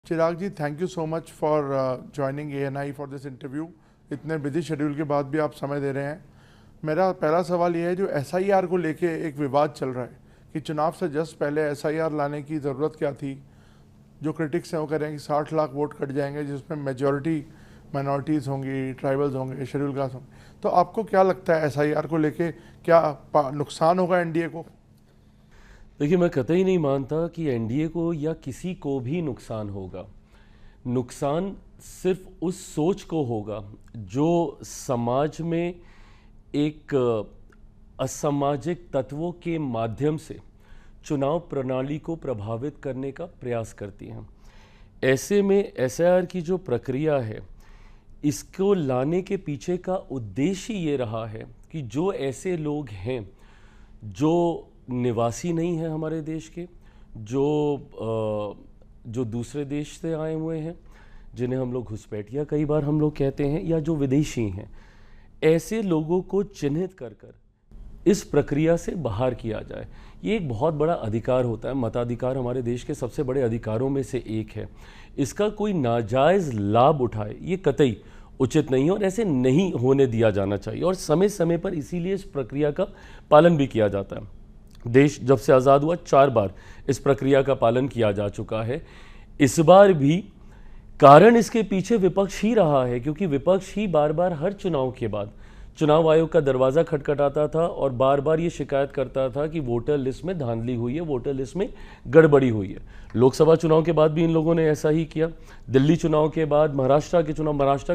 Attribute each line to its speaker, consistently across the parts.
Speaker 1: Chirag ji, thank you so much for joining ANI for this interview. इतने busy schedule के बाद भी आप समय दे रहे हैं। मेरा पहला सवाल ये है, जो SIR को लेके एक विवाद चल रहा है कि चुनाव से जस्ट पहले SIR लाने की ज़रूरत क्या थी। जो क्रिटिक्स हैं वो कह रहे हैं कि 60 लाख वोट कट जाएंगे, जिसमें मेजॉरिटी माइनॉरिटीज़ होंगी, ट्राइबल्स होंगे, शेड्यूल कास्ट होंगे। तो आपको क्या लगता है SIR को लेके क्या नुकसान होगा NDA को?
Speaker 2: देखिए, मैं कतई नहीं मानता कि एनडीए को या किसी को भी नुकसान होगा। नुकसान सिर्फ उस सोच को होगा जो समाज में एक असामाजिक तत्वों के माध्यम से चुनाव प्रणाली को प्रभावित करने का प्रयास करती हैं। ऐसे में एसआईआर की जो प्रक्रिया है, इसको लाने के पीछे का उद्देश्य ये रहा है कि जो ऐसे लोग हैं जो निवासी नहीं हैं हमारे देश के, जो दूसरे देश से आए हुए हैं, जिन्हें हम लोग घुसपैठिया कई बार हम लोग कहते हैं, या जो विदेशी हैं, ऐसे लोगों को चिन्हित कर कर इस प्रक्रिया से बाहर किया जाए। ये एक बहुत बड़ा अधिकार होता है। मताधिकार हमारे देश के सबसे बड़े अधिकारों में से एक है। इसका कोई नाजायज़ लाभ उठाए, ये कतई उचित नहीं है और ऐसे नहीं होने दिया जाना चाहिए। और समय समय पर इसीलिए इस प्रक्रिया का पालन भी किया जाता है। देश जब से आज़ाद हुआ 4 बार इस प्रक्रिया का पालन किया जा चुका है। इस बार भी कारण इसके पीछे विपक्ष ही रहा है, क्योंकि विपक्ष ही बार बार हर चुनाव के बाद चुनाव आयोग का दरवाज़ा खटखटाता था और बार बार ये शिकायत करता था कि वोटर लिस्ट में धांधली हुई है, वोटर लिस्ट में गड़बड़ी हुई है। लोकसभा चुनाव के बाद भी इन लोगों ने ऐसा ही किया, दिल्ली चुनाव के बाद, महाराष्ट्र के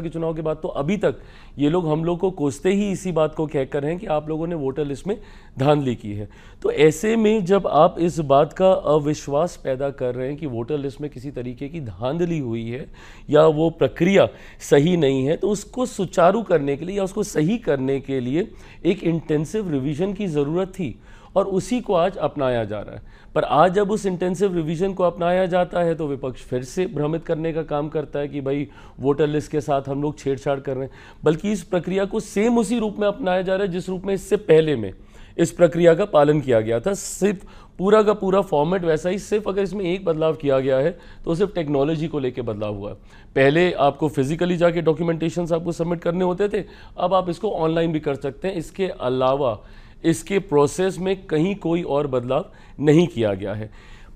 Speaker 2: चुनाव के बाद, तो अभी तक ये लोग हम लोग को कोसते ही इसी बात को कहकर हैं कि आप लोगों ने वोटर लिस्ट में धांधली की है। तो ऐसे में जब आप इस बात का अविश्वास पैदा कर रहे हैं कि वोटर लिस्ट में किसी तरीके की धांधली हुई है या वो प्रक्रिया सही नहीं है, तो उसको सुचारू करने के लिए या उसको सही करने के लिए एक इंटेंसिव रिवीजन की ज़रूरत थी और उसी को आज अपनाया जा रहा है। पर आज जब उस इंटेंसिव रिवीजन को अपनाया जाता है तो विपक्ष फिर से भ्रमित करने का काम करता है कि भाई वोटर लिस्ट के साथ हम लोग छेड़छाड़ कर रहे हैं, बल्कि इस प्रक्रिया को सेम उसी रूप में अपनाया जा रहा है जिस रूप में इससे पहले में इस प्रक्रिया का पालन किया गया था। सिर्फ पूरा का पूरा फॉर्मेट वैसा ही, सिर्फ अगर इसमें एक बदलाव किया गया है तो सिर्फ टेक्नोलॉजी को लेकर बदलाव हुआ है। पहले आपको फिजिकली जाके डॉक्यूमेंटेशंस आपको सबमिट करने होते थे, अब आप इसको ऑनलाइन भी कर सकते हैं। इसके अलावा इसके प्रोसेस में कहीं कोई और बदलाव नहीं किया गया है।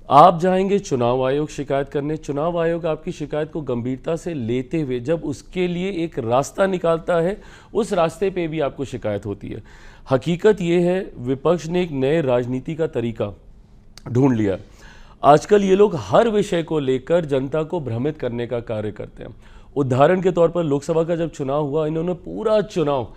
Speaker 2: आप जाएंगे चुनाव आयोग शिकायत करने, चुनाव आयोग आपकी शिकायत को गंभीरता से लेते हुए जब उसके लिए एक रास्ता निकालता है, उस रास्ते पे भी आपको शिकायत होती है। हकीकत ये है, विपक्ष ने एक नए राजनीति का तरीका ढूंढ लिया। आजकल ये लोग हर विषय को लेकर जनता को भ्रमित करने का कार्य करते हैं। उदाहरण के तौर पर लोकसभा का जब चुनाव हुआ, इन्होंने पूरा चुनाव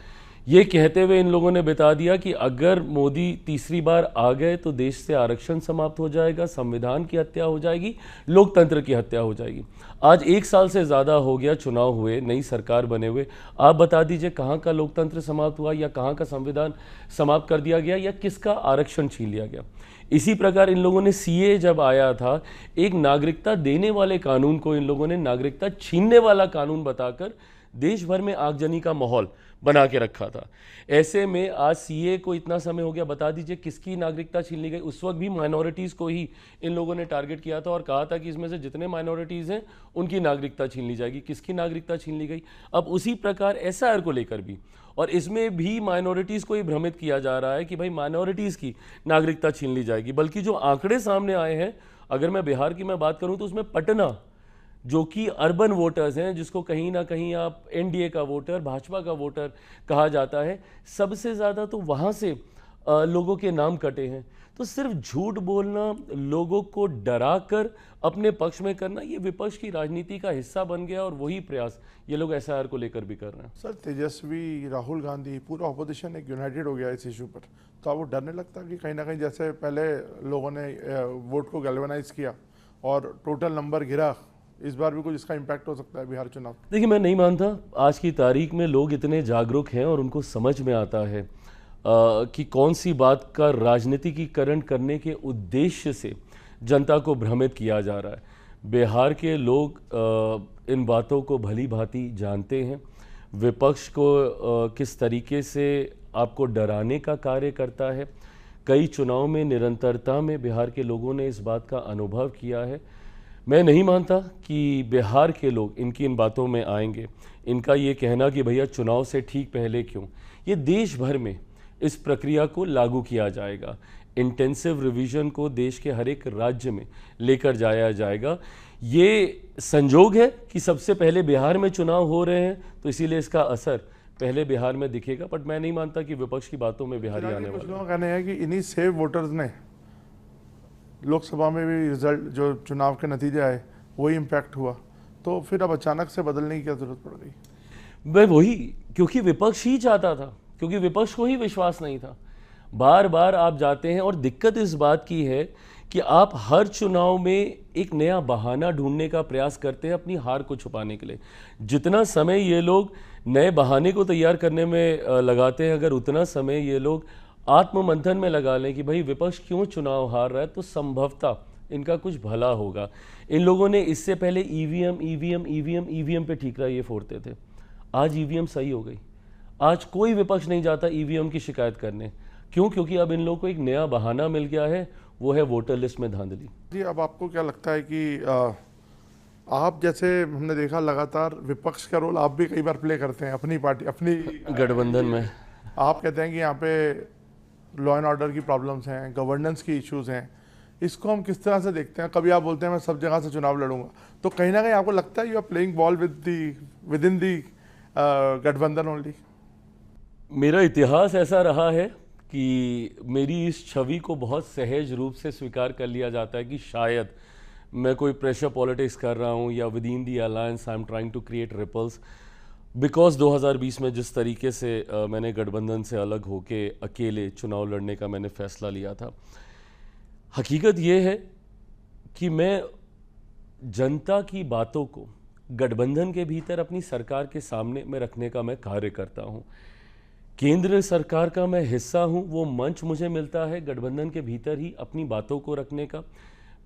Speaker 2: ये कहते हुए इन लोगों ने बता दिया कि अगर मोदी तीसरी बार आ गए तो देश से आरक्षण समाप्त हो जाएगा, संविधान की हत्या हो जाएगी, लोकतंत्र की हत्या हो जाएगी। आज 1 साल से ज़्यादा हो गया चुनाव हुए, नई सरकार बने हुए। आप बता दीजिए कहाँ का लोकतंत्र समाप्त हुआ या कहाँ का संविधान समाप्त कर दिया गया या किसका आरक्षण छीन लिया गया। इसी प्रकार इन लोगों ने CA जब आया था, एक नागरिकता देने वाले कानून को इन लोगों ने नागरिकता छीनने वाला कानून बताकर देश भर में आगजनी का माहौल बना के रखा था। ऐसे में आज CA को इतना समय हो गया, बता दीजिए किसकी नागरिकता छीन ली गई। उस वक्त भी माइनॉरिटीज़ को ही इन लोगों ने टारगेट किया था और कहा था कि इसमें से जितने माइनॉरिटीज़ हैं उनकी नागरिकता छीन ली जाएगी। किसकी नागरिकता छीन ली गई? अब उसी प्रकार SIR को लेकर भी, और इसमें भी माइनॉरिटीज़ को ही भ्रमित किया जा रहा है कि भाई माइनॉरिटीज़ की नागरिकता छीन ली जाएगी। बल्कि जो आंकड़े सामने आए हैं, अगर मैं बिहार की मैं बात करूँ तो उसमें पटना, जो कि अर्बन वोटर्स हैं, जिसको कहीं ना कहीं आप NDA का वोटर, भाजपा का वोटर कहा जाता है, सबसे ज़्यादा तो वहाँ से लोगों के नाम कटे हैं। तो सिर्फ झूठ बोलना, लोगों को डरा कर अपने पक्ष में करना, ये विपक्ष की राजनीति का हिस्सा बन गया और वही प्रयास ये लोग SIR को लेकर भी कर रहे हैं।
Speaker 1: सर, तेजस्वी, राहुल गांधी, पूरा ऑपोजिशन एक यूनाइटेड हो गया इस इशू पर, तो आपको डर नहीं लगता कि कहीं ना कहीं जैसे पहले लोगों ने वोट को गैल्वेनाइज किया और टोटल नंबर गिरा, इस बार भी कुछ इसका इम्पैक्ट हो सकता है बिहार चुनाव?
Speaker 2: देखिए, मैं नहीं मानता। आज की तारीख में लोग इतने जागरूक हैं और उनको समझ में आता है कि कौन सी बात का राजनीतिकीकरण करने के उद्देश्य से जनता को भ्रमित किया जा रहा है। बिहार के लोग इन बातों को भली भांति जानते हैं। विपक्ष को किस तरीके से आपको डराने का कार्य करता है, कई चुनाव में निरंतरता में बिहार के लोगों ने इस बात का अनुभव किया है। मैं नहीं मानता कि बिहार के लोग इनकी इन बातों में आएंगे। इनका ये कहना कि भैया चुनाव से ठीक पहले क्यों, ये देश भर में इस प्रक्रिया को लागू किया जाएगा। इंटेंसिव रिवीजन को देश के हर एक राज्य में लेकर जाया जाएगा। ये संजोग है कि सबसे पहले बिहार में चुनाव हो रहे हैं, तो इसीलिए इसका असर पहले बिहार में दिखेगा। बट मैं नहीं मानता कि विपक्ष की बातों में बिहारी आने वाला है।
Speaker 1: कुछ लोगों का कहना है कि इन्हीं सेव वोटर्स ने लोकसभा में भी रिजल्ट, जो चुनाव के नतीजे आए, वही इम्पैक्ट हुआ, तो फिर अब अचानक से बदलने की क्या जरूरत पड़ गई?
Speaker 2: मैं वही, क्योंकि विपक्ष ही चाहता था, क्योंकि विपक्ष को ही विश्वास नहीं था। बार बार आप जाते हैं और दिक्कत इस बात की है कि आप हर चुनाव में एक नया बहाना ढूंढने का प्रयास करते हैं अपनी हार को छुपाने के लिए। जितना समय ये लोग नए बहाने को तैयार करने में लगाते हैं, अगर उतना समय ये लोग आत्ममंथन में लगा लें कि भाई विपक्ष क्यों चुनाव हार रहा है, तो संभवतः इनका कुछ भला होगा। इन लोगों ने इससे पहले ईवीएम पे ठीकरा ये फोड़ते थे। आज ईवीएम सही हो गई। आज कोई विपक्ष नहीं जाता ईवीएम की शिकायत करने। क्यों? क्योंकि अब इन लोगों को एक नया बहाना मिल गया है, वो है वोटर लिस्ट में धांधली।
Speaker 1: जी, अब आपको क्या लगता है कि आप, जैसे हमने देखा लगातार विपक्ष का रोल आप भी कई बार प्ले करते हैं अपनी पार्टी, अपनी
Speaker 2: गठबंधन में।
Speaker 1: आप कहते हैं कि यहाँ पे लॉ एंड ऑर्डर की प्रॉब्लम्स हैं, गवर्नेंस की इश्यूज हैं, इसको हम किस तरह से देखते हैं? कभी आप बोलते हैं मैं सब जगह से चुनाव लड़ूंगा, तो कहीं ना कहीं आपको लगता है you are playing ball within the गठबंधन ओनली?
Speaker 2: मेरा इतिहास ऐसा रहा है कि मेरी इस छवि को बहुत सहज रूप से स्वीकार कर लिया जाता है कि शायद मैं कोई प्रेशर पॉलिटिक्स कर रहा हूँ, या within the alliance I am trying to create ripples. Because 2020 में जिस तरीके से मैंने गठबंधन से अलग होके अकेले चुनाव लड़ने का मैंने फैसला लिया था, हकीकत ये है कि मैं जनता की बातों को गठबंधन के भीतर अपनी सरकार के सामने में रखने का मैं कार्य करता हूँ। केंद्र सरकार का मैं हिस्सा हूँ, वो मंच मुझे मिलता है गठबंधन के भीतर ही अपनी बातों को रखने का।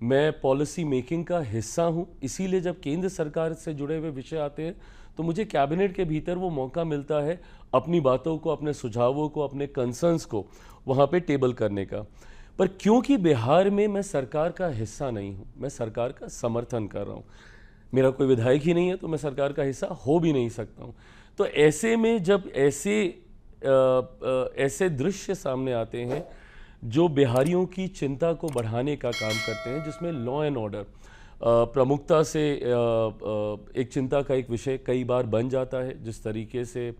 Speaker 2: मैं पॉलिसी मेकिंग का हिस्सा हूँ, इसीलिए जब केंद्र सरकार से जुड़े हुए विषय आते हैं तो मुझे कैबिनेट के भीतर वो मौका मिलता है अपनी बातों को, अपने सुझावों को, अपने कंसर्न्स को वहाँ पे टेबल करने का। पर क्योंकि बिहार में मैं सरकार का हिस्सा नहीं हूँ, मैं सरकार का समर्थन कर रहा हूँ, मेरा कोई विधायक ही नहीं है, तो मैं सरकार का हिस्सा हो भी नहीं सकता हूँ। तो ऐसे में जब ऐसे दृश्य सामने आते हैं जो बिहारियों की चिंता को बढ़ाने का काम करते हैं, जिसमें लॉ एंड ऑर्डर प्रमुखता से एक चिंता का एक विषय कई बार बन जाता है, जिस तरीके से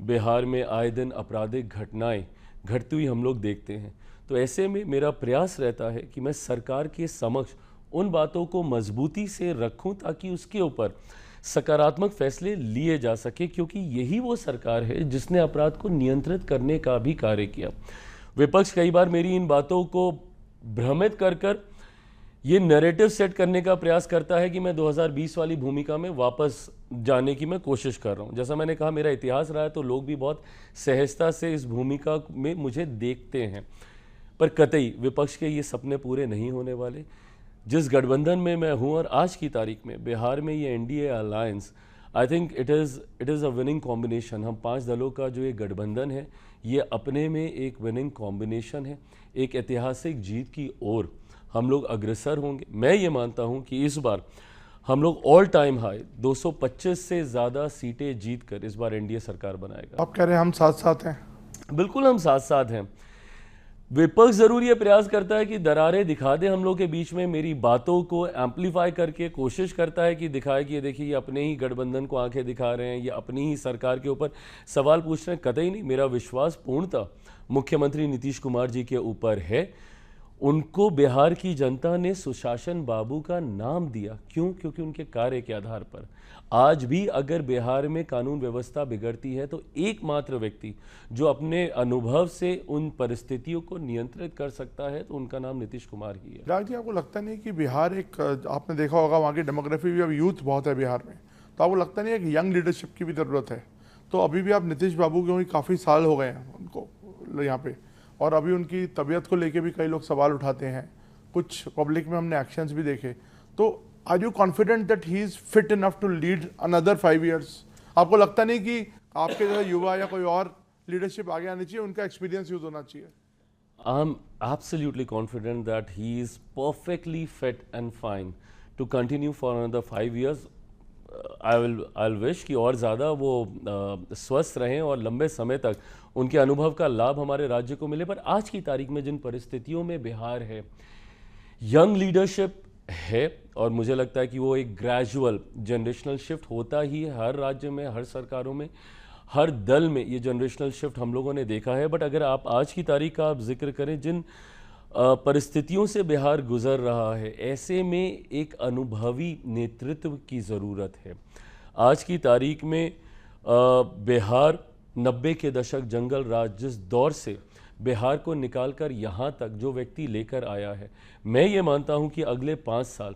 Speaker 2: बिहार में आए दिन आपराधिक घटनाएं घटती हुई हम लोग देखते हैं, तो ऐसे में मेरा प्रयास रहता है कि मैं सरकार के समक्ष उन बातों को मजबूती से रखूं ताकि उसके ऊपर सकारात्मक फैसले लिए जा सके, क्योंकि यही वो सरकार है जिसने अपराध को नियंत्रित करने का भी कार्य किया। विपक्ष कई बार मेरी इन बातों को भ्रमित कर कर ये नैरेटिव सेट करने का प्रयास करता है कि मैं 2020 वाली भूमिका में वापस जाने की मैं कोशिश कर रहा हूँ। जैसा मैंने कहा, मेरा इतिहास रहा है, तो लोग भी बहुत सहजता से इस भूमिका में मुझे देखते हैं। पर कतई विपक्ष के ये सपने पूरे नहीं होने वाले। जिस गठबंधन में मैं हूँ और आज की तारीख में बिहार में ये NDA alliance, I think it is a winning combination. हम 5 दलों का जो ये गठबंधन है, ये अपने में एक विनिंग कॉम्बिनेशन है। एक ऐतिहासिक जीत की ओर हम लोग अग्रसर होंगे। मैं ये मानता हूँ कि इस बार हम लोग ऑल टाइम हाई 225 से ज़्यादा सीटें जीत कर इस बार एनडीए सरकार बनाएगा।
Speaker 1: आप कह रहे हैं हम साथ साथ हैं?
Speaker 2: बिल्कुल, हम साथ साथ हैं। विपक्ष जरूर ये प्रयास करता है कि दरारें दिखा दे हम लोग के बीच में, मेरी बातों को एम्पलीफाई करके कोशिश करता है कि दिखाए कि ये देखिए ये अपने ही गठबंधन को आंखें दिखा रहे हैं, ये अपनी ही सरकार के ऊपर सवाल पूछ रहे हैं। कतई नहीं, मेरा विश्वास पूर्णतः मुख्यमंत्री नीतीश कुमार जी के ऊपर है। उनको बिहार की जनता ने सुशासन बाबू का नाम दिया। क्यों? क्योंकि उनके कार्य के आधार पर आज भी अगर बिहार में कानून व्यवस्था बिगड़ती है तो एकमात्र व्यक्ति जो अपने अनुभव से उन परिस्थितियों को नियंत्रित कर सकता है, तो उनका नाम नीतीश कुमार ही है।
Speaker 1: राज जी, आपको लगता नहीं कि बिहार एक, आपने देखा होगा वहाँ की डेमोग्राफी भी, अब यूथ बहुत है बिहार में, तो आपको लगता नहीं है कि यंग लीडरशिप की भी ज़रूरत है? तो अभी भी आप नीतीश बाबू के काफ़ी साल हो गए हैं उनको यहाँ पे, और अभी उनकी तबीयत को लेके भी कई लोग सवाल उठाते हैं, कुछ पब्लिक में हमने एक्शंस भी देखे। तो are you confident that he is fit enough to lead another 5 years? आपको लगता नहीं कि आपके जैसा युवा या कोई और लीडरशिप आगे आनी चाहिए, उनका एक्सपीरियंस यूज होना चाहिए?
Speaker 2: I am absolutely confident that he is perfectly fit and fine to continue for another 5 years। I wish कि और ज़्यादा वो स्वस्थ रहें और लंबे समय तक उनके अनुभव का लाभ हमारे राज्य को मिले। पर आज की तारीख में जिन परिस्थितियों में बिहार है, यंग लीडरशिप है, और मुझे लगता है कि वो एक ग्रेजुअल जनरेशनल शिफ्ट होता ही है हर राज्य में, हर सरकारों में, हर दल में ये जनरेशनल शिफ्ट हम लोगों ने देखा है। बट अगर आप आज की तारीख का आप जिक्र करें, जिन परिस्थितियों से बिहार गुजर रहा है, ऐसे में एक अनुभवी नेतृत्व की ज़रूरत है। आज की तारीख में बिहार 90 के दशक जंगल राज जिस दौर से बिहार को निकालकर यहाँ तक जो व्यक्ति लेकर आया है, मैं ये मानता हूँ कि अगले 5 साल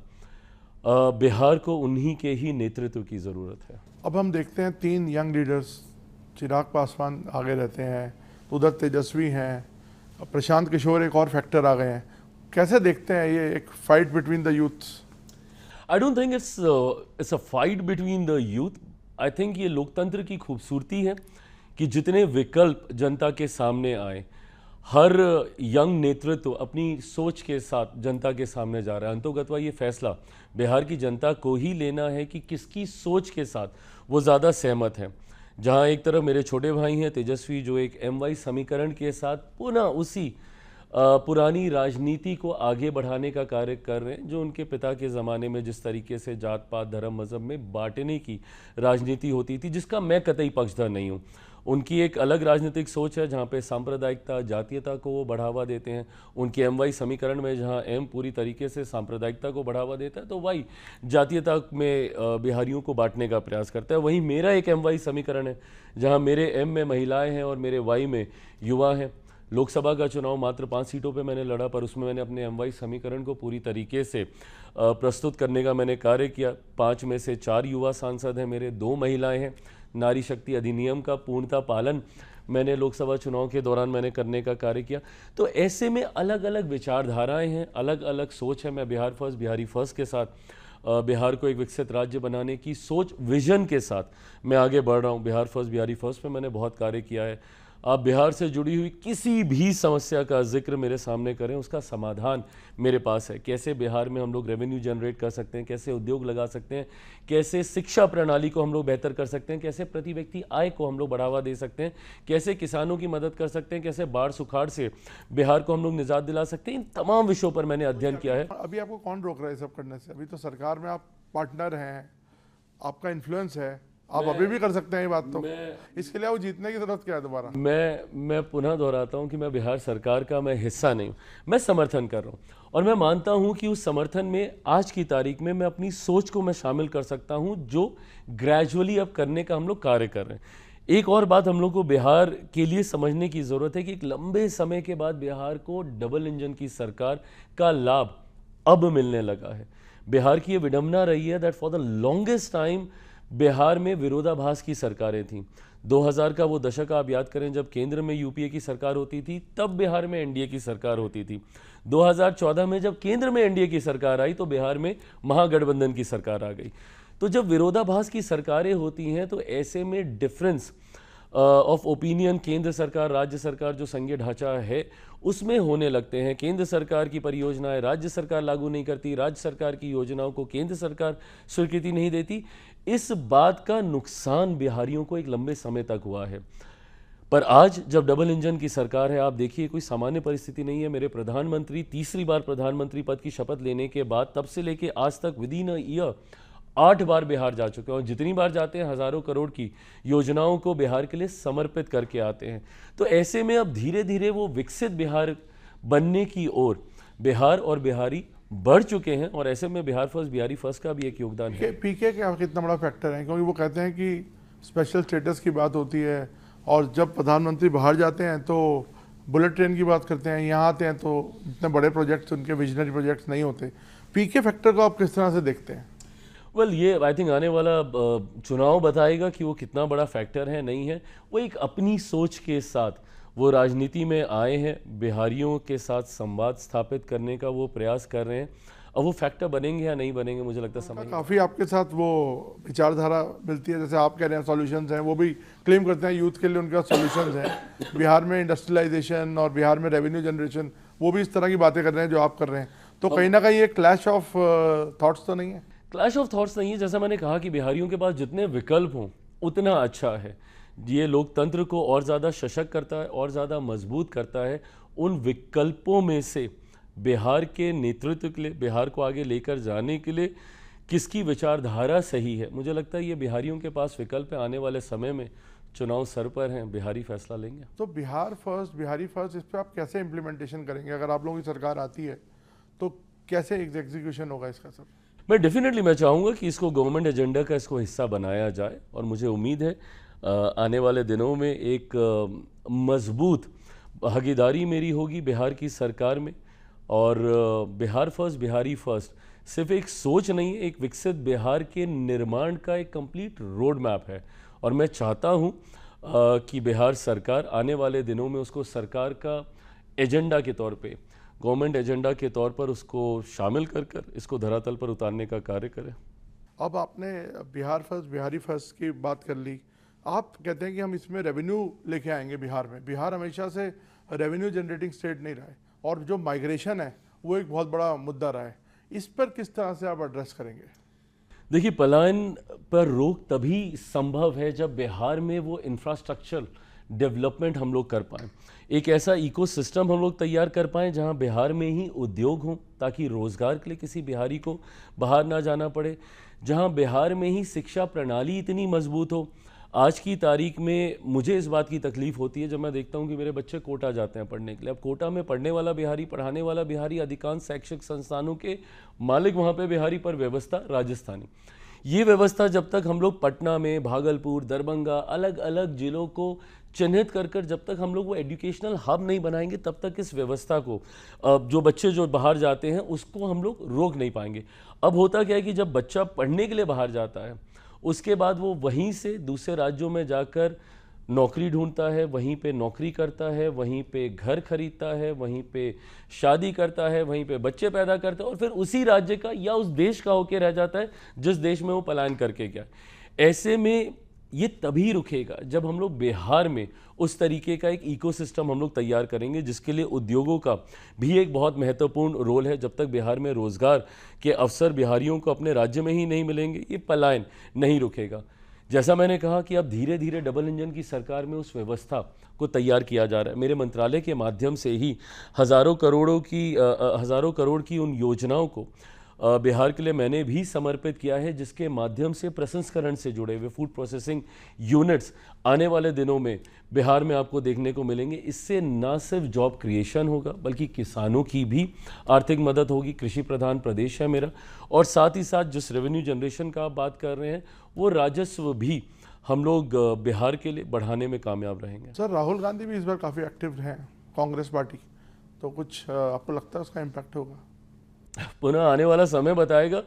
Speaker 2: बिहार को उन्हीं के ही नेतृत्व की ज़रूरत है।
Speaker 1: अब हम देखते हैं 3 यंग लीडर्स, चिराग पासवान आगे रहते हैं, उधर तेजस्वी हैं, प्रशांत किशोर एक और फैक्टर आ गए हैं। कैसे देखते हैं ये एक fight between the youths?
Speaker 2: I don't think it's a fight between the youth. I think ये लोकतंत्र की खूबसूरती है कि जितने विकल्प जनता के सामने आए, हर यंग नेतृत्व अपनी सोच के साथ जनता के सामने जा रहा है। अंतोगत्वा ये फैसला बिहार की जनता को ही लेना है कि किसकी सोच के साथ वो ज़्यादा सहमत है। जहाँ एक तरफ मेरे छोटे भाई हैं तेजस्वी, जो एक MY समीकरण के साथ पुनः उसी पुरानी राजनीति को आगे बढ़ाने का कार्य कर रहे हैं, जो उनके पिता के ज़माने में जिस तरीके से जात पात धर्म मज़हब में बांटने की राजनीति होती थी, जिसका मैं कतई पक्षधर नहीं हूँ। उनकी एक अलग राजनीतिक सोच है जहाँ पे सांप्रदायिकता, जातीयता को वो बढ़ावा देते हैं। उनके MY समीकरण में जहाँ M पूरी तरीके से सांप्रदायिकता को बढ़ावा देता है, तो वही जातीयता में बिहारियों को बांटने का प्रयास करता है। वहीं मेरा एक MY समीकरण है जहाँ मेरे M में महिलाएं हैं और मेरे Y में युवा हैं। लोकसभा का चुनाव मात्र 5 सीटों पे मैंने लड़ा, पर उसमें मैंने अपने MY समीकरण को पूरी तरीके से प्रस्तुत करने का मैंने कार्य किया। 5 में से 4 युवा सांसद हैं मेरे, 2 महिलाएं हैं। नारी शक्ति अधिनियम का पूर्णतः पालन मैंने लोकसभा चुनाव के दौरान मैंने करने का कार्य किया। तो ऐसे में अलग अलग विचारधाराएं हैं, अलग अलग सोच है। मैं बिहार फर्स्ट, बिहारी फर्स्ट के साथ बिहार को एक विकसित राज्य बनाने की सोच, विजन के साथ मैं आगे बढ़ रहा हूँ। बिहार फर्स्ट, बिहारी फर्स्ट पे मैंने बहुत कार्य किया है। आप बिहार से जुड़ी हुई किसी भी समस्या का जिक्र मेरे सामने करें, उसका समाधान मेरे पास है। कैसे बिहार में हम लोग रेवेन्यू जनरेट कर सकते हैं, कैसे उद्योग लगा सकते हैं, कैसे शिक्षा प्रणाली को हम लोग बेहतर कर सकते हैं, कैसे प्रति व्यक्ति आय को हम लोग बढ़ावा दे सकते हैं, कैसे किसानों की मदद कर सकते हैं, कैसे बाढ़ सुखाड़ से बिहार को हम लोग निजात दिला सकते हैं। इन तमाम विषयों पर मैंने अध्ययन किया है।
Speaker 1: अभी आपको कौन रोक रहा है सब करने से? अभी तो सरकार में आप पार्टनर हैं, आपका इन्फ्लुएंस है, आप अभी भी कर सकते हैं ये बात। तो इसके लिए वो जीतने की जरूरत क्या है दोबारा?
Speaker 2: मैं पुनः दोहराता हूं कि मैं बिहार सरकार का मैं हिस्सा नहीं हूं, मैं समर्थन कर रहा हूं। और मैं मानता हूं कि उस समर्थन में आज की तारीख में मैं अपनी सोच को मैं शामिल कर सकता हूं, जो ग्रेजुअली अब करने का हम लोग कार्य कर रहे हैं। एक और बात हम लोग को बिहार के लिए समझने की ज़रूरत है कि एक लंबे समय के बाद बिहार को डबल इंजन की सरकार का लाभ अब मिलने लगा है। बिहार की ये विडंबना रही है that for the longest time Bihar में विरोधाभास की सरकारें थीं। 2000 का वो दशक आप याद करें, जब केंद्र में UPA की सरकार होती थी, तब बिहार में NDA की सरकार होती थी। 2014 में जब केंद्र में NDA की सरकार आई, तो बिहार में महागठबंधन की सरकार आ गई। तो जब विरोधाभास की सरकारें होती हैं, तो ऐसे में डिफरेंस ऑफ ओपिनियन केंद्र सरकार, राज्य सरकार जो संघीय ढांचा है उसमें होने लगते हैं। केंद्र सरकार की परियोजनाएं राज्य सरकार लागू नहीं करती, राज्य सरकार की योजनाओं को केंद्र सरकार स्वीकृति नहीं देती। इस बात का नुकसान बिहारियों को एक लंबे समय तक हुआ है। पर आज जब डबल इंजन की सरकार है, आप देखिए कोई सामान्य परिस्थिति नहीं है। मेरे प्रधानमंत्री तीसरी बार प्रधानमंत्री पद की शपथ लेने के बाद तब से लेके आज तक विद इन अ ईयर 8 बार बिहार जा चुके हैं, और जितनी बार जाते हैं हज़ारों करोड़ की योजनाओं को बिहार के लिए समर्पित करके आते हैं। तो ऐसे में अब धीरे धीरे वो विकसित बिहार बनने की ओर बिहार और बिहारी बढ़ चुके हैं, और ऐसे में बिहार फर्स्ट, बिहारी फर्स्ट का भी एक योगदान है।
Speaker 1: पीके का कितना बड़ा फैक्टर है? क्योंकि वो कहते हैं कि स्पेशल स्टेटस की बात होती है, और जब प्रधानमंत्री बाहर जाते हैं तो बुलेट ट्रेन की बात करते हैं, यहाँ आते हैं तो इतने बड़े प्रोजेक्ट्स, उनके विजनरी प्रोजेक्ट्स नहीं होते। पीके फैक्टर को आप किस तरह से देखते हैं?
Speaker 2: वेल, ये आई थिंक आने वाला चुनाव बताएगा कि वो कितना बड़ा फैक्टर है, नहीं है। वो एक अपनी सोच के साथ वो राजनीति में आए हैं, बिहारियों के साथ संवाद स्थापित करने का वो प्रयास कर रहे हैं। अब वो फैक्टर बनेंगे या नहीं बनेंगे, मुझे लगता है समझ
Speaker 1: काफ़ी आपके साथ वो विचारधारा मिलती है। जैसे आप कह रहे हैं सॉल्यूशंस हैं, वो भी क्लेम करते हैं यूथ के लिए उनका सॉल्यूशंस हैं। बिहार में इंडस्ट्रियलाइजेशन और बिहार में रेवेन्यू जनरेशन, वो भी इस तरह की बातें कर रहे हैं जो आप कर रहे हैं। तो कहीं ना कहीं ये क्लैश ऑफ थॉट्स तो नहीं है?
Speaker 2: क्लैश ऑफ थॉट्स नहीं है। जैसा मैंने कहा कि बिहारियों के पास जितने विकल्प हों उतना अच्छा है। ये लोकतंत्र को और ज़्यादा सशक्त करता है और ज़्यादा मजबूत करता है। उन विकल्पों में से बिहार के नेतृत्व के लिए, बिहार को आगे लेकर जाने के लिए किसकी विचारधारा सही है, मुझे लगता है ये बिहारियों के पास विकल्प है। आने वाले समय में चुनाव सर पर हैं, बिहारी फैसला लेंगे।
Speaker 1: तो बिहार फर्स्ट, बिहारी फर्स्ट, इस पर आप कैसे इम्प्लीमेंटेशन करेंगे? अगर आप लोगों की सरकार आती है तो कैसे एग्जीक्यूशन होगा इसका सर?
Speaker 2: मैं चाहूँगा कि इसको गवर्नमेंट एजेंडा का इसको हिस्सा बनाया जाए और मुझे उम्मीद है आने वाले दिनों में एक मजबूत भागीदारी मेरी होगी बिहार की सरकार में। और बिहार फर्स्ट, बिहारी फर्स्ट सिर्फ एक सोच नहीं है, एक विकसित बिहार के निर्माण का एक कंप्लीट रोड मैप है। और मैं चाहता हूँ कि बिहार सरकार आने वाले दिनों में उसको सरकार का एजेंडा के तौर पे, गवर्नमेंट एजेंडा के तौर पर उसको शामिल कर कर इसको धरातल पर उतारने का कार्य करें।
Speaker 1: अब आपने बिहार फर्स्ट, बिहारी फर्स्ट की बात कर ली। आप कहते हैं कि हम इसमें रेवेन्यू लेके आएंगे बिहार में। बिहार हमेशा से रेवेन्यू जनरेटिंग स्टेट नहीं रहा है और जो माइग्रेशन है वो एक बहुत बड़ा मुद्दा रहा है। इस पर किस तरह से आप एड्रेस करेंगे?
Speaker 2: देखिए, पलायन पर रोक तभी संभव है जब बिहार में वो इंफ्रास्ट्रक्चर डेवलपमेंट हम लोग कर पाएँ, एक ऐसा इकोसिस्टम हम लोग तैयार कर पाएँ जहां बिहार में ही उद्योग हों ताकि रोज़गार के लिए किसी बिहारी को बाहर ना जाना पड़े, जहां बिहार में ही शिक्षा प्रणाली इतनी मजबूत हो। आज की तारीख में मुझे इस बात की तकलीफ होती है जब मैं देखता हूं कि मेरे बच्चे कोटा जाते हैं पढ़ने के लिए। अब कोटा में पढ़ने वाला बिहारी, पढ़ाने वाला बिहारी, अधिकांश शैक्षिक संस्थानों के मालिक वहां पे बिहारी, पर व्यवस्था राजस्थानी। ये व्यवस्था जब तक हम लोग पटना में, भागलपुर, दरभंगा, अलग अलग जिलों को चिन्हित कर कर जब तक हम लोग वो एजुकेशनल हब नहीं बनाएंगे, तब तक इस व्यवस्था को, जो बच्चे जो बाहर जाते हैं उसको हम लोग रोक नहीं पाएंगे। अब होता क्या है कि जब बच्चा पढ़ने के लिए बाहर जाता है उसके बाद वो वहीं से दूसरे राज्यों में जाकर नौकरी ढूंढता है, वहीं पे नौकरी करता है, वहीं पे घर खरीदता है, वहीं पे शादी करता है, वहीं पे बच्चे पैदा करता है और फिर उसी राज्य का या उस देश का होके रह जाता है जिस देश में वो पलायन करके गया। ऐसे में ये तभी रुकेगा जब हम लोग बिहार में उस तरीके का एक इकोसिस्टम हम लोग तैयार करेंगे जिसके लिए उद्योगों का भी एक बहुत महत्वपूर्ण रोल है। जब तक बिहार में रोजगार के अवसर बिहारियों को अपने राज्य में ही नहीं मिलेंगे, ये पलायन नहीं रुकेगा। जैसा मैंने कहा कि अब धीरे धीरे डबल इंजन की सरकार में उस व्यवस्था को तैयार किया जा रहा है। मेरे मंत्रालय के माध्यम से ही हज़ारों करोड़ की उन योजनाओं को बिहार के लिए मैंने भी समर्पित किया है, जिसके माध्यम से प्रसंस्करण से जुड़े हुए फूड प्रोसेसिंग यूनिट्स आने वाले दिनों में बिहार में आपको देखने को मिलेंगे। इससे ना सिर्फ जॉब क्रिएशन होगा बल्कि किसानों की भी आर्थिक मदद होगी। कृषि प्रधान प्रदेश है मेरा, और साथ ही साथ जिस रेवेन्यू जनरेशन का आप बात कर रहे हैं वो राजस्व भी हम लोग बिहार के लिए बढ़ाने में कामयाब रहेंगे।
Speaker 1: सर, राहुल गांधी भी इस बार काफ़ी एक्टिव हैं कांग्रेस पार्टी, तो कुछ आपको लगता है उसका इम्पैक्ट होगा?
Speaker 2: पुनः आने वाला समय बताएगा।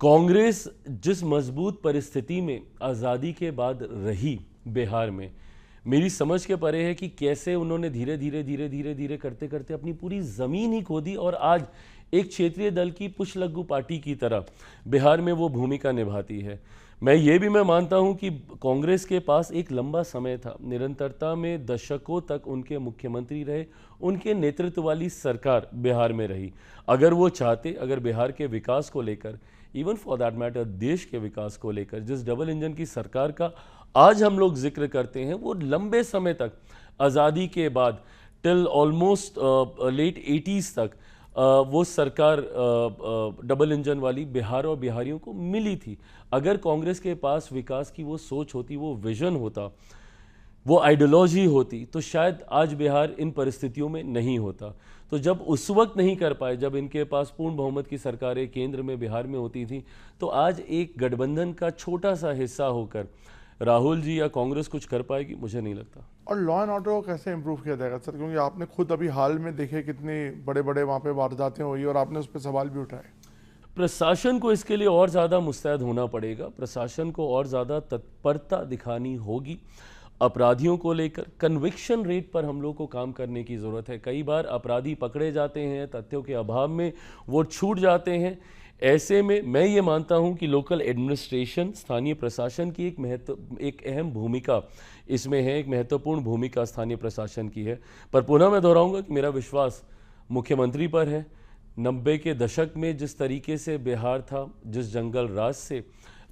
Speaker 2: कांग्रेस जिस मजबूत परिस्थिति में आज़ादी के बाद रही बिहार में, मेरी समझ के परे है कि कैसे उन्होंने धीरे धीरे करते करते अपनी पूरी ज़मीन ही खो दी और आज एक क्षेत्रीय दल की पुछलग्गू पार्टी की तरह बिहार में वो भूमिका निभाती है। मैं मानता हूं कि कांग्रेस के पास एक लंबा समय था, निरंतरता में दशकों तक उनके मुख्यमंत्री रहे, उनके नेतृत्व वाली सरकार बिहार में रही। अगर वो चाहते, अगर बिहार के विकास को लेकर, इवन फॉर दैट मैटर देश के विकास को लेकर, जिस डबल इंजन की सरकार का आज हम लोग जिक्र करते हैं, वो लंबे समय तक आज़ादी के बाद टिल ऑलमोस्ट लेट 80s तक वो सरकार डबल इंजन वाली बिहार और बिहारियों को मिली थी। अगर कांग्रेस के पास विकास की वो सोच होती, वो विजन होता, वो आइडियोलॉजी होती, तो शायद आज बिहार इन परिस्थितियों में नहीं होता। तो जब उस वक्त नहीं कर पाए, जब इनके पास पूर्ण बहुमत की सरकारें केंद्र में बिहार में होती थी, तो आज एक गठबंधन का छोटा सा हिस्सा होकर राहुल जी या कांग्रेस कुछ कर पाएगी, मुझे नहीं लगता।
Speaker 1: और लॉ एंड ऑर्डर को कैसे इम्प्रूव किया जाएगा सर? क्योंकि आपने खुद अभी हाल में देखे कितने बड़े बड़े वहाँ पे वारदातें हुई और आपने उस पर सवाल भी उठाए।
Speaker 2: प्रशासन को इसके लिए और ज़्यादा मुस्तैद होना पड़ेगा, प्रशासन को और ज़्यादा तत्परता दिखानी होगी। अपराधियों को लेकर कन्विक्शन रेट पर हम लोग को काम करने की ज़रूरत है। कई बार अपराधी पकड़े जाते हैं, तथ्यों के अभाव में वो छूट जाते हैं। ऐसे में मैं ये मानता हूं कि लोकल एडमिनिस्ट्रेशन, स्थानीय प्रशासन की एक अहम भूमिका इसमें है, एक महत्वपूर्ण भूमिका स्थानीय प्रशासन की है। पर पुनः मैं दोहराऊंगा कि मेरा विश्वास मुख्यमंत्री पर है, 90 के दशक में जिस तरीके से बिहार था, जिस जंगल राज से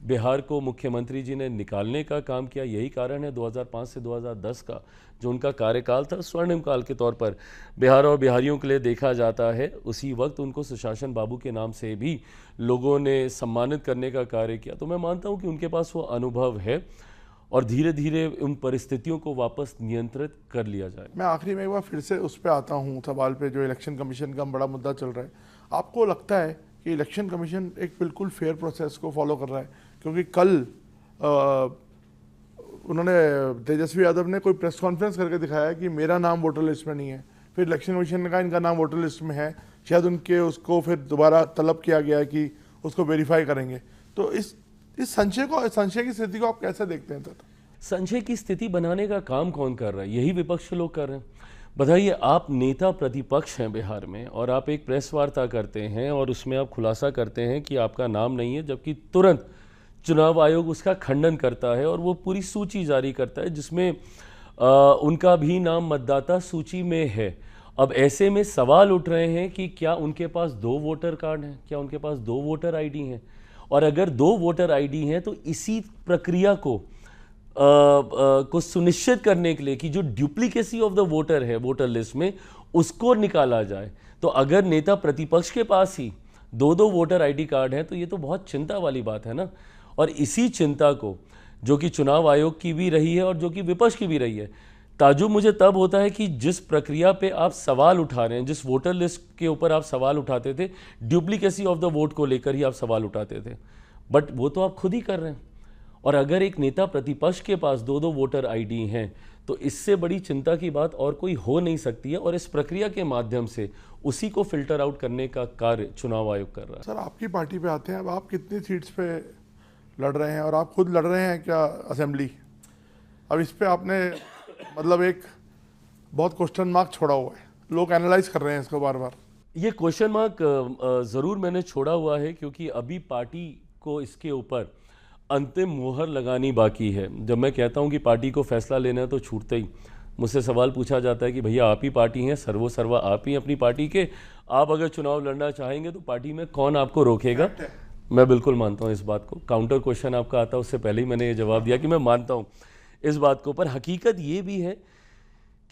Speaker 2: बिहार को मुख्यमंत्री जी ने निकालने का काम किया, यही कारण है 2005 से 2010 का जो उनका कार्यकाल था, स्वर्णिम काल के तौर पर बिहार और बिहारियों के लिए देखा जाता है। उसी वक्त उनको सुशासन बाबू के नाम से भी लोगों ने सम्मानित करने का कार्य किया। तो मैं मानता हूं कि उनके पास वो अनुभव है और धीरे धीरे उन परिस्थितियों को वापस नियंत्रित कर लिया जाए।
Speaker 1: मैं आखिरी में एक बार फिर से उस पर आता हूँ, सवाल पे जो इलेक्शन कमीशन का बड़ा मुद्दा चल रहा है। आपको लगता है कि इलेक्शन कमीशन एक बिल्कुल फेयर प्रोसेस को फॉलो कर रहा है? क्योंकि कल उन्होंने, तेजस्वी यादव ने कोई प्रेस कॉन्फ्रेंस करके दिखाया कि मेरा नाम वोटर लिस्ट में नहीं है, फिर इलेक्शन कमीशन ने कहा इनका नाम वोटर लिस्ट में है, शायद उनके उसको फिर दोबारा तलब किया गया कि उसको वेरीफाई करेंगे। तो इस संशय की स्थिति को आप कैसे देखते हैं?
Speaker 2: संशय की स्थिति बनाने का काम कौन कर रहा है? यही विपक्ष के लोग कर रहे हैं। बताइए, आप नेता प्रतिपक्ष हैं बिहार में और आप एक प्रेस वार्ता करते हैं और उसमें आप खुलासा करते हैं कि आपका नाम नहीं है, जबकि तुरंत चुनाव आयोग उसका खंडन करता है और वो पूरी सूची जारी करता है जिसमें उनका भी नाम मतदाता सूची में है। अब ऐसे में सवाल उठ रहे हैं कि क्या उनके पास 2 वोटर कार्ड हैं, क्या उनके पास 2 वोटर आईडी हैं? और अगर 2 वोटर आईडी हैं तो इसी प्रक्रिया को सुनिश्चित करने के लिए कि जो डुप्लीकेसी ऑफ द वोटर है वोटर लिस्ट में, उसको निकाला जाए। तो अगर नेता प्रतिपक्ष के पास ही 2-2 वोटर आईडी कार्ड हैं तो ये तो बहुत चिंता वाली बात है ना। और इसी चिंता को, जो कि चुनाव आयोग की भी रही है और जो कि विपक्ष की भी रही है, ताजुब मुझे तब होता है कि जिस प्रक्रिया पे आप सवाल उठा रहे हैं, जिस वोटर लिस्ट के ऊपर आप सवाल उठाते थे, डुप्लीकेसी ऑफ द वोट को लेकर ही आप सवाल उठाते थे, बट वो तो आप खुद ही कर रहे हैं। और अगर एक नेता प्रतिपक्ष के पास 2-2 वोटर आईडी हैं तो इससे बड़ी चिंता की बात और कोई हो नहीं सकती है। और इस प्रक्रिया के माध्यम से उसी को फिल्टर आउट करने का कार्य चुनाव आयोग कर रहा है।
Speaker 1: सर, आपकी पार्टी पे आते हैं, अब आप कितनी सीट्स पे लड़ रहे हैं और आप खुद लड़ रहे हैं क्या असेंबली? अब इस पे आपने मतलब एक बहुत क्वेश्चन मार्क छोड़ा हुआ है, लोग एनालाइज कर रहे हैं इसको बार बार।
Speaker 2: ये क्वेश्चन मार्क ज़रूर मैंने छोड़ा हुआ है क्योंकि अभी पार्टी को इसके ऊपर अंतिम मोहर लगानी बाकी है। जब मैं कहता हूं कि पार्टी को फैसला लेना है तो छूटते ही मुझसे सवाल पूछा जाता है कि भैया आप ही पार्टी हैं, सर्वो सर्वा आप ही अपनी पार्टी के, आप अगर चुनाव लड़ना चाहेंगे तो पार्टी में कौन आपको रोकेगा? मैं बिल्कुल मानता हूं इस बात को। काउंटर क्वेश्चन आपका आता है, उससे पहले ही मैंने ये जवाब दिया कि मैं मानता हूं इस बात को। पर हकीकत ये भी है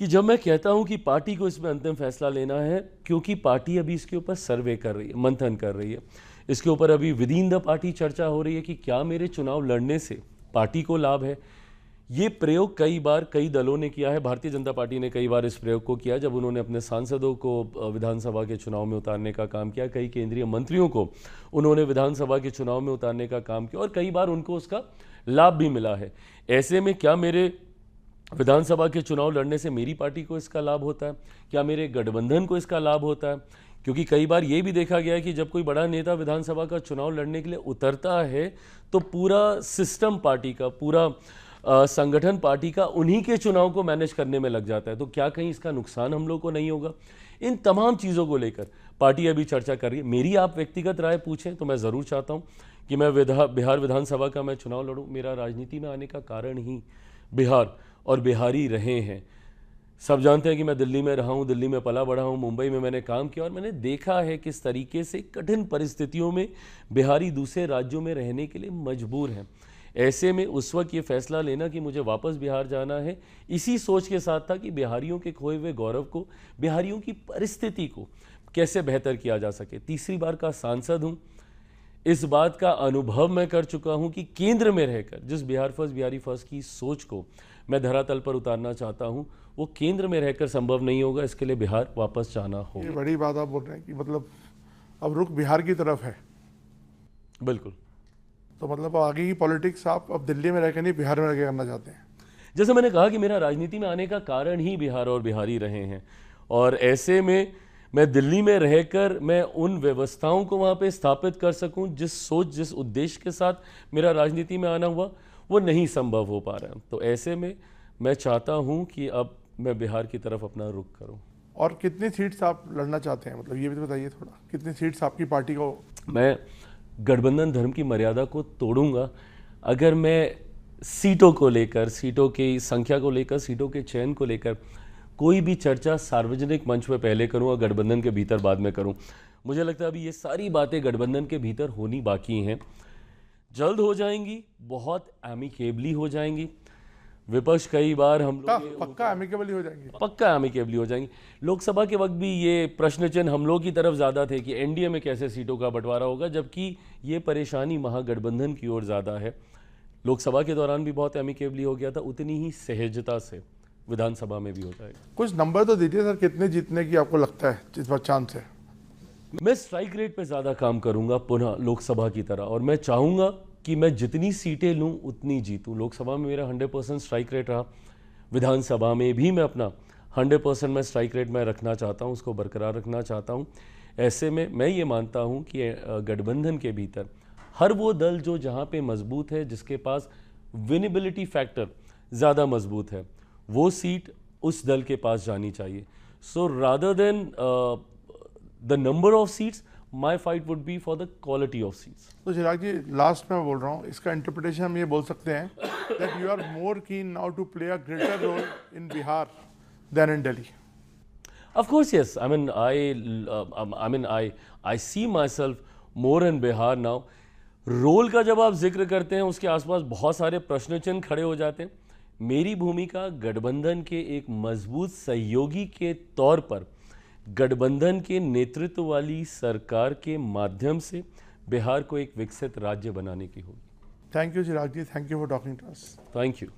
Speaker 2: कि जब मैं कहता हूं कि पार्टी को इसमें अंतिम फैसला लेना है, क्योंकि पार्टी अभी इसके ऊपर सर्वे कर रही है, मंथन कर रही है, इसके ऊपर अभी विद इन द पार्टी चर्चा हो रही है कि क्या मेरे चुनाव लड़ने से पार्टी को लाभ है। ये प्रयोग कई बार कई दलों ने किया है। भारतीय जनता पार्टी ने कई बार इस प्रयोग को किया जब उन्होंने अपने सांसदों को विधानसभा के चुनाव में उतारने का काम किया, कई केंद्रीय मंत्रियों को उन्होंने विधानसभा के चुनाव में उतारने का काम किया और कई बार उनको उसका लाभ भी मिला है। ऐसे में क्या मेरे विधानसभा के चुनाव लड़ने से मेरी पार्टी को इसका लाभ होता है? क्या मेरे गठबंधन को इसका लाभ होता है? क्योंकि कई बार ये भी देखा गया है कि जब कोई बड़ा नेता विधानसभा का चुनाव लड़ने के लिए उतरता है तो पूरा सिस्टम पार्टी का, पूरा संगठन पार्टी का उन्हीं के चुनाव को मैनेज करने में लग जाता है। तो क्या कहीं इसका नुकसान हम लोग को नहीं होगा? इन तमाम चीज़ों को लेकर पार्टी अभी चर्चा कर रही है। मेरी आप व्यक्तिगत राय पूछें तो मैं ज़रूर चाहता हूँ कि मैं बिहार विधानसभा का मैं चुनाव लड़ूँ। मेरा राजनीति में आने का कारण ही बिहार और बिहारी रहे हैं। सब जानते हैं कि मैं दिल्ली में रहा हूँ, दिल्ली में पला बढ़ा हूँ, मुंबई में मैंने काम किया और मैंने देखा है किस तरीके से कठिन परिस्थितियों में बिहारी दूसरे राज्यों में रहने के लिए मजबूर हैं। ऐसे में उस वक्त ये फैसला लेना कि मुझे वापस बिहार जाना है, इसी सोच के साथ था कि बिहारियों के खोए हुए गौरव को, बिहारियों की परिस्थिति को कैसे बेहतर किया जा सके। तीसरी बार का सांसद हूँ, इस बात का अनुभव मैं कर चुका हूँ कि केंद्र में रहकर जिस बिहार फर्स्ट बिहारी फर्स्ट की सोच को मैं धरातल पर उतारना चाहता हूँ वो केंद्र में रहकर संभव नहीं होगा। इसके लिए बिहार वापस जाना होगा।
Speaker 1: ये बड़ी बात आप बोल रहे हैं कि मतलब अब रुख बिहार की तरफ है।
Speaker 2: बिल्कुल।
Speaker 1: तो मतलब आगे की पॉलिटिक्स आप अब दिल्ली में रहकर नहीं बिहार में रहकर करना चाहते हैं?
Speaker 2: जैसे मैंने कहा कि मेरा राजनीति में आने का कारण ही बिहार और बिहारी रहे हैं और ऐसे में मैं दिल्ली में रहकर मैं उन व्यवस्थाओं को वहाँ पे स्थापित कर सकूँ जिस सोच, जिस उद्देश्य के साथ मेरा राजनीति में आना हुआ, वो नहीं संभव हो पा रहा है। तो ऐसे में मैं चाहता हूँ कि अब मैं बिहार की तरफ अपना रुख करूँ।
Speaker 1: और कितनी सीट्स आप लड़ना चाहते हैं, मतलब ये भी तो बताइए थोड़ा, कितनी सीट्स आपकी पार्टी को?
Speaker 2: मैं गठबंधन धर्म की मर्यादा को तोड़ूंगा अगर मैं सीटों को लेकर, सीटों की संख्या को लेकर, सीटों के चयन को लेकर कोई भी चर्चा सार्वजनिक मंच पर पहले करूं और गठबंधन के भीतर बाद में करूं। मुझे लगता है अभी ये सारी बातें गठबंधन के भीतर होनी बाकी हैं, जल्द हो जाएंगी, बहुत एमिकेबली हो जाएंगी। विपक्ष कई बार हम लोग
Speaker 1: पक्का एमिकेबली हो जाएंगे,
Speaker 2: पक्का एमिकेबली हो जाएंगी। लोकसभा के वक्त भी ये प्रश्न चिन्ह हम लोग की तरफ ज़्यादा थे कि एनडीए में कैसे सीटों का बंटवारा होगा, जबकि ये परेशानी महागठबंधन की ओर ज़्यादा है। लोकसभा के दौरान भी बहुत एमिकेबली हो गया था, उतनी ही सहजता से विधानसभा में भी हो जाएगा।
Speaker 1: कुछ नंबर तो दीजिए सर, कितने जीतने की आपको लगता है इस बार चांस है?
Speaker 2: मैं स्ट्राइक रेट पे ज़्यादा काम करूंगा पुनः लोकसभा की तरह, और मैं चाहूँगा कि मैं जितनी सीटें लूँ उतनी जीतूँ। लोकसभा में मेरा 100% स्ट्राइक रेट रहा, विधानसभा में भी मैं अपना 100% मैं स्ट्राइक रेट में रखना चाहता हूँ, उसको बरकरार रखना चाहता हूँ। ऐसे में मैं ये मानता हूँ कि गठबंधन के भीतर हर वो दल जो जहाँ पे मजबूत है, जिसके पास विनेबिलिटी फैक्टर ज़्यादा मजबूत है, वो सीट उस दल के पास जानी चाहिए। So rather than the number of seats, my fight would be for the quality of seats.
Speaker 1: तो चिराग जी, लास्ट में बोल रहा हूँ, इसका इंटरप्रिटेशन हम ये बोल सकते हैं that you are more keen now to play a greater role in Bihar than in Delhi.
Speaker 2: Of course, yes. I see myself more in Bihar now. Role का जब आप जिक्र करते हैं, उसके आसपास बहुत सारे प्रश्न चिन्ह खड़े हो जाते हैं। मेरी भूमिका गठबंधन के एक मजबूत सहयोगी के तौर पर गठबंधन के नेतृत्व वाली सरकार के माध्यम से बिहार को एक विकसित राज्य बनाने की होगी।
Speaker 1: Thank you Chirag ji, thank you for talking to us.
Speaker 2: Thank you.